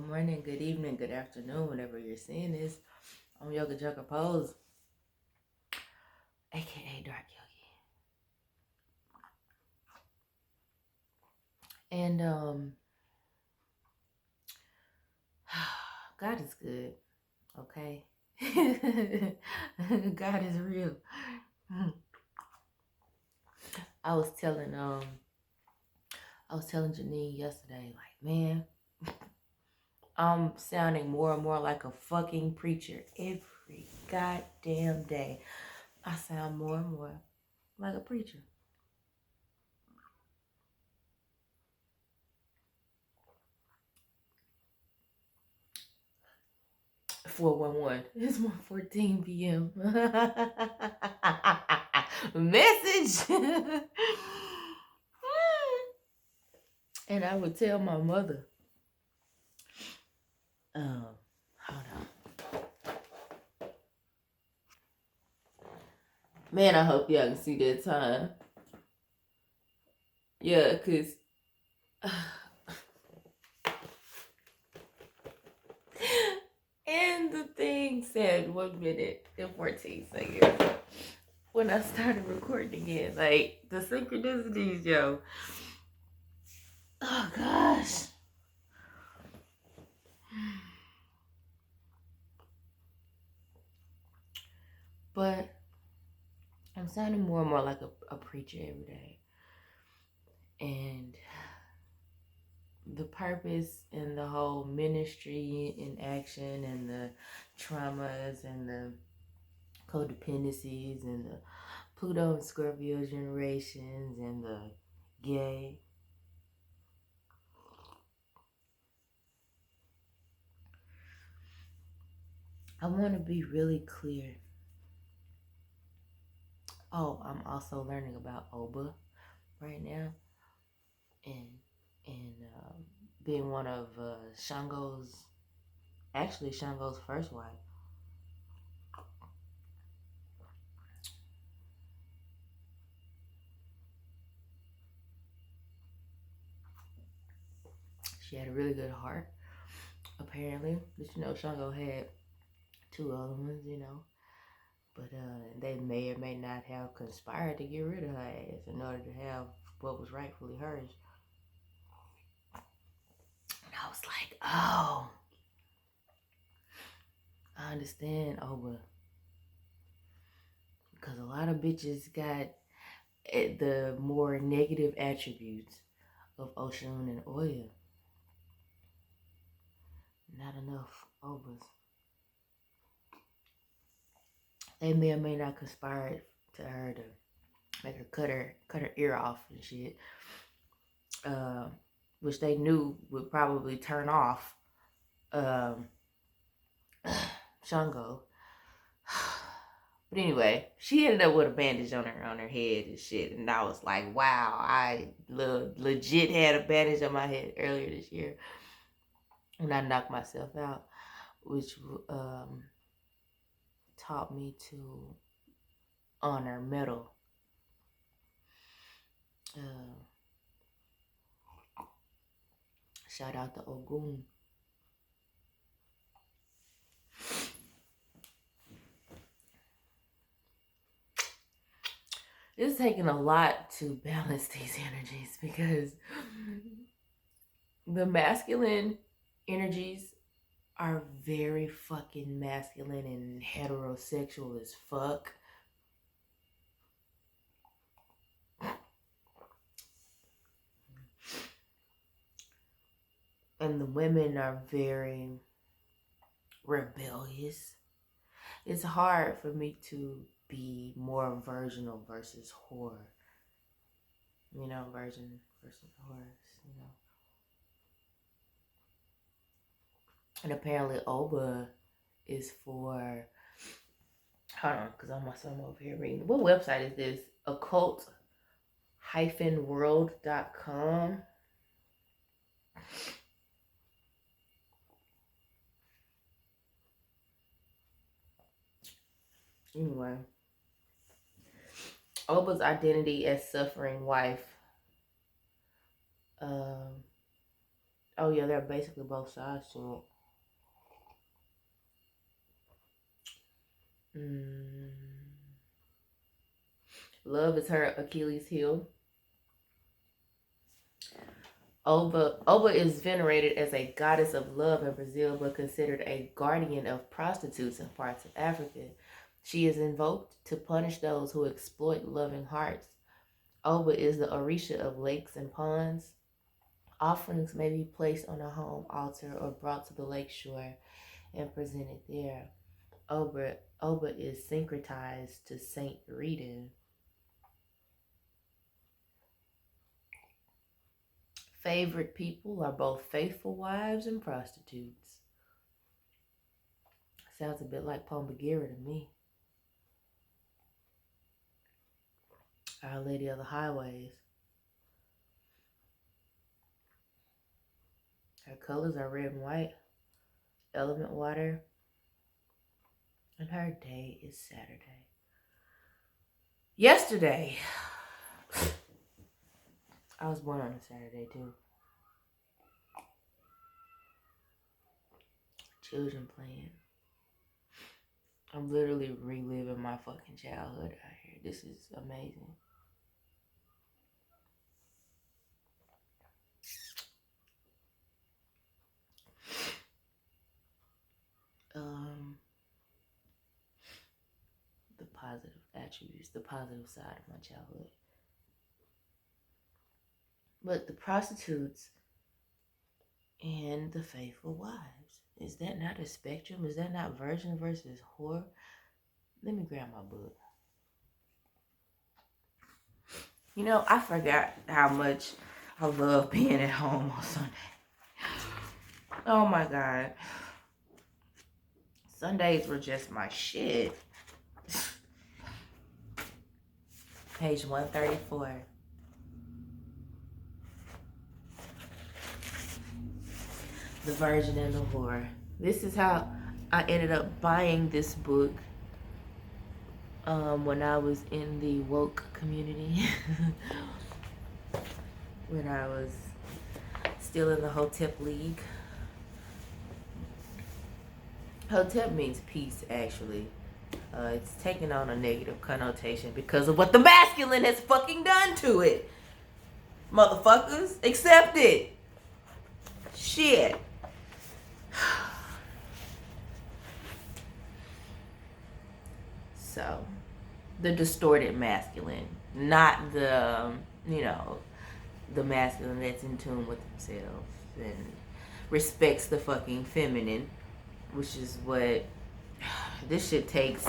morning, good evening, good afternoon, whenever you're seeing this. I'm Yoga Joker Pose, aka Dark Yogi. And God is good, okay? God is real. I was telling Janine yesterday, like, man, I'm sounding more and more like a fucking preacher every goddamn day. I sound more and more like a preacher. 411. It's 1:14 p.m. Message. And I would tell my mother, hold on. Man, I hope y'all can see that time. Yeah, because and the thing said 1 minute and 14 seconds when I started recording again. Like, the synchronicities, yo. Oh, gosh. But I'm sounding more and more like a preacher every day. And the purpose and the whole ministry in action and the traumas and the codependencies and the Pluto and Scorpio generations and the gay. I want to be really clear. Oh, I'm also learning about Oba right now, and being one of Shango's first wife. She had a really good heart, apparently. But Shango had 2 other ones, But they may or may not have conspired to get rid of her ass in order to have what was rightfully hers. And I was like, oh, I understand, Oba. Because a lot of bitches got the more negative attributes of Oshun and Oya. Not enough Obas. They may or may not conspire to her to make her cut her ear off and shit. Which they knew would probably turn off Shango. But anyway, she ended up with a bandage on her head and shit. And I was like, wow, I legit had a bandage on my head earlier this year. And I knocked myself out, which taught me to honor metal. Shout out to Ogun. It's taking a lot to balance these energies because the masculine energies are very fucking masculine and heterosexual as fuck. And the women are very rebellious. It's hard for me to be more virginal versus whore. Virgin versus whore, And apparently Oba is for, hold on, because I'm over here reading. What website is this? Occult-world.com. Anyway, Oba's identity as suffering wife Oh yeah, they're basically both sides to it. Love is her Achilles heel. Oba is venerated as a goddess of love in Brazil, but considered a guardian of prostitutes in parts of Africa. She is invoked to punish those who exploit loving hearts. Oba is the Orisha of lakes and ponds. Offerings may be placed on a home altar or brought to the lake shore and presented there. Oba is syncretized to Saint Rita. Favorite people are both faithful wives and prostitutes. Sounds a bit like Pombagira to me. Our Lady of the Highways. Her colors are red and white. Element water. And her day is Saturday. Yesterday. I was born on a Saturday too. Children playing. I'm literally reliving my fucking childhood out here. This is amazing. The positive attributes, the positive side of my childhood. But the prostitutes and the faithful wives, is that not a spectrum? Is that not virgin versus whore? Let me grab my book. You know, I forgot how much I love being at home on Sunday. Oh my God. Sundays were just my shit. Page 134. The Virgin and the Whore. This is how I ended up buying this book when I was in the woke community. When I was still in the Hotep League. Hotep means peace, actually. It's taken on a negative connotation because of what the masculine has fucking done to it. Motherfuckers, accept it. Shit. So, the distorted masculine, not the, the masculine that's in tune with themselves and respects the fucking feminine, which is what this shit takes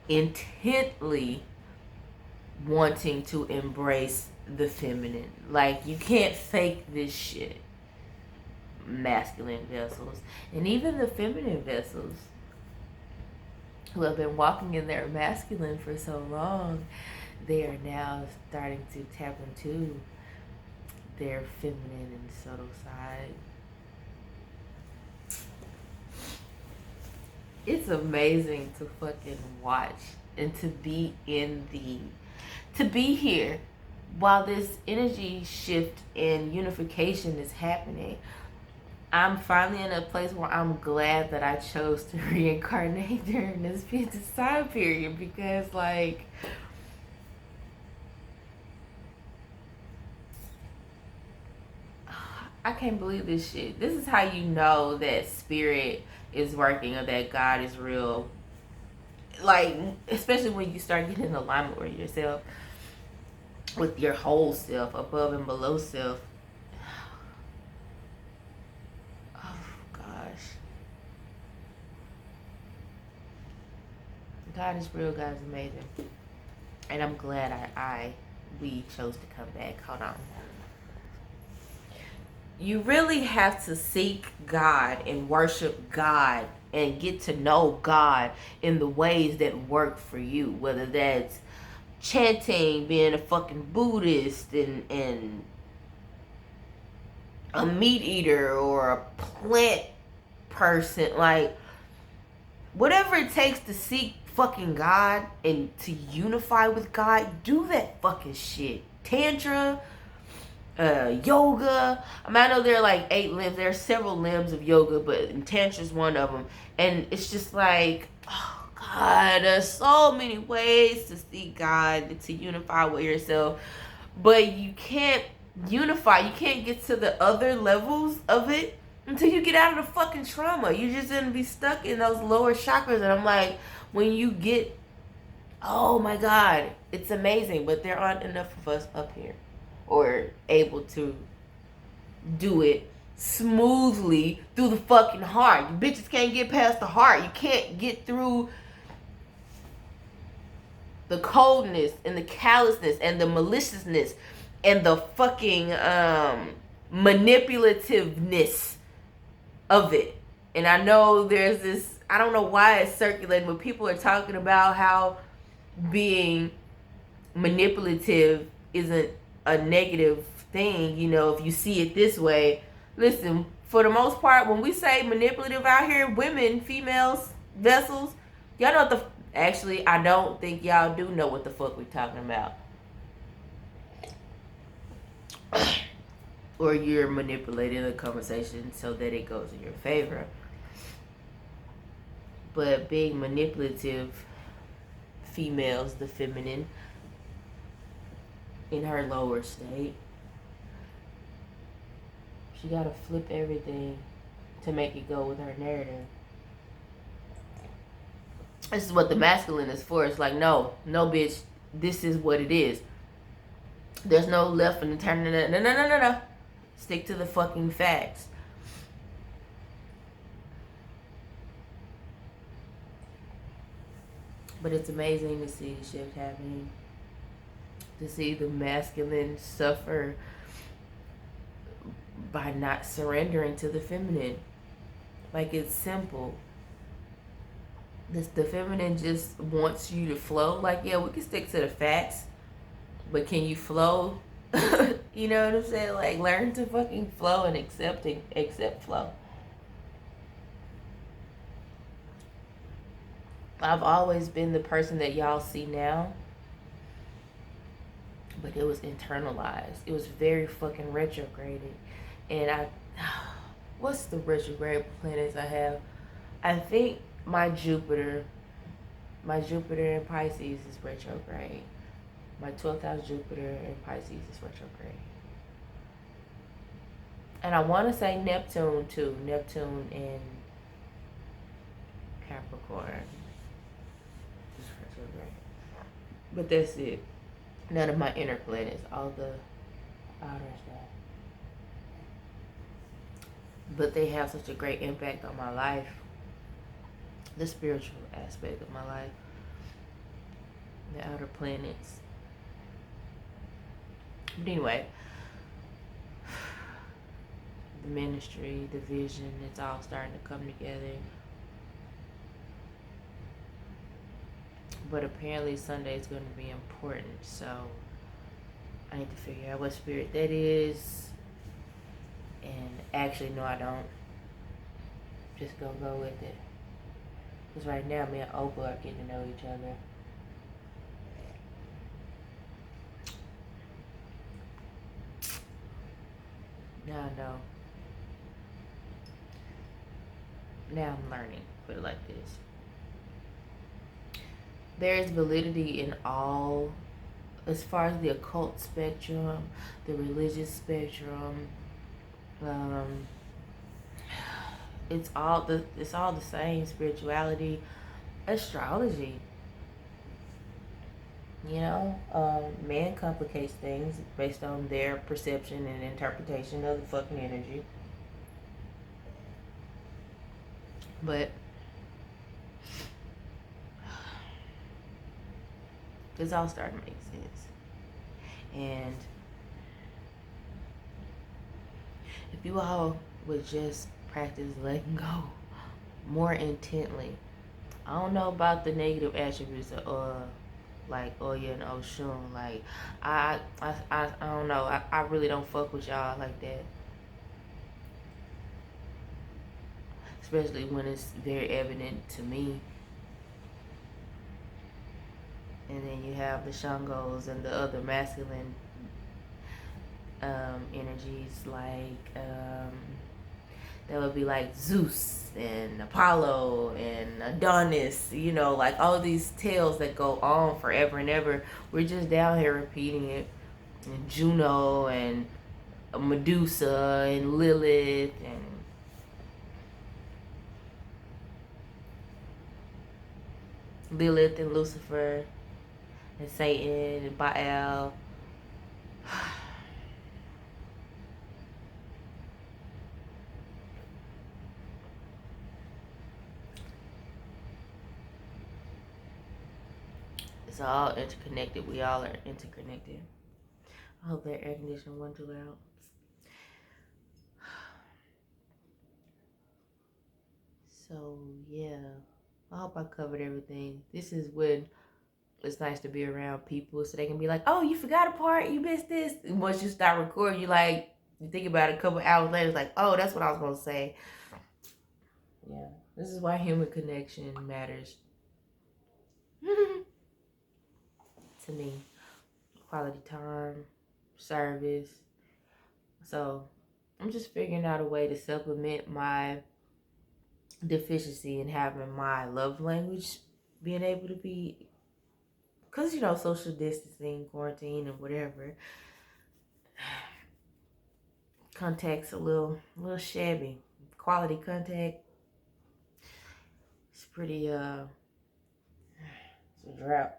intently wanting to embrace the feminine. Like, you can't fake this shit. Masculine vessels and even the feminine vessels who have been walking in their masculine for so long, they are now starting to tap into their feminine and subtle side. It's amazing to fucking watch and to be here while this energy shift and unification is happening. I'm finally in a place where I'm glad that I chose to reincarnate during this time period, because like I can't believe this shit. This is how you know that spirit is working or that God is real. Like, especially when you start getting in alignment with yourself, with your whole self, above and below self. Oh gosh. God is real, God is amazing. And I'm glad we chose to come back. Hold on. You really have to seek God and worship God and get to know God in the ways that work for you. Whether that's chanting, being a fucking Buddhist, and a meat eater or a plant person. Like, whatever it takes to seek fucking God and to unify with God, do that fucking shit. Tantra, yoga. I mean, I know there are like 8 limbs. There are several limbs of yoga, but Tantra is one of them. And it's just like, oh God, there's so many ways to see God, to unify with yourself. But you can't unify. You can't get to the other levels of it until you get out of the fucking trauma. You're just gonna be stuck in those lower chakras. And I'm like, when you get, oh my God, it's amazing. But there aren't enough of us up here or able to do it smoothly through the fucking heart. You bitches can't get past the heart. You can't get through the coldness and the callousness and the maliciousness and the fucking manipulativeness of it. And I know there's this, I don't know why it's circulating, but people are talking about how being manipulative isn't a negative thing, you know, if you see it this way. Listen, for the most part, when we say manipulative out here, women, females, vessels, y'all know what the, actually, I don't think y'all do know what the fuck we're talking about. Or you're manipulating the conversation so that it goes in your favor. But being manipulative, females, the feminine, in her lower state, she gotta flip everything to make it go with her narrative. This is what the masculine is for. It's like, no, bitch, this is what it is. There's no left and turning it. No. Stick to the fucking facts. But it's amazing to see the shift happening. To see the masculine suffer by not surrendering to the feminine. Like, it's simple. The feminine just wants you to flow. Like, yeah, we can stick to the facts, but can you flow? You know what I'm saying? Like, learn to fucking flow and accept flow. I've always been the person that y'all see now, but it was internalized. It was very fucking retrograded. And what's the retrograde planets I have? I think my Jupiter in Pisces is retrograde. My 12th house Jupiter in Pisces is retrograde. And I want to say Neptune too. Neptune in Capricorn is retrograde. But that's it. None of my inner planets. All the outer stuff. But they have such a great impact on my life. The spiritual aspect of my life. The outer planets. But anyway, the ministry, the vision, it's all starting to come together. But apparently Sunday is going to be important, so I need to figure out what spirit that is. And actually, no, I don't. Just go with it. Because right now, me and Oprah are getting to know each other. Now I know. Now I'm learning. Put it like this. There is validity in all, as far as the occult spectrum, the religious spectrum. It's all the same. Spirituality, astrology. You know, man complicates things based on their perception and interpretation of the fucking energy. But it's all starting to make sense. And if you all would just practice letting go more intently. I don't know about the negative attributes of like Oya and Oshun. Like I don't know. I really don't fuck with y'all like that. Especially when it's very evident to me. And then you have the Shangos and the other masculine energies like that would be like Zeus and Apollo and Adonis, you know, like all these tales that go on forever and ever. We're just down here repeating it. And Juno and Medusa and Lilith and Lucifer and Satan and Baal. It's all interconnected. We all are interconnected. I hope that air conditioner wasn't too loud. So yeah, I hope I covered everything. This is when it's nice to be around people so they can be like, oh, you forgot a part, you missed this. And once you start recording, you think about it a couple hours later, it's like, oh, that's what I was gonna say. Yeah, this is why human connection matters to me. Quality time, service. So I'm just figuring out a way to supplement my deficiency in having my love language being able to be, because you know, social distancing, quarantine, and whatever, contact's a little shabby. Quality contact, it's pretty it's a drought.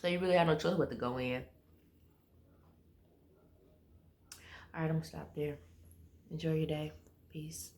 So you really have no choice but to go in. All right, I'm gonna stop there. Enjoy your day. Peace.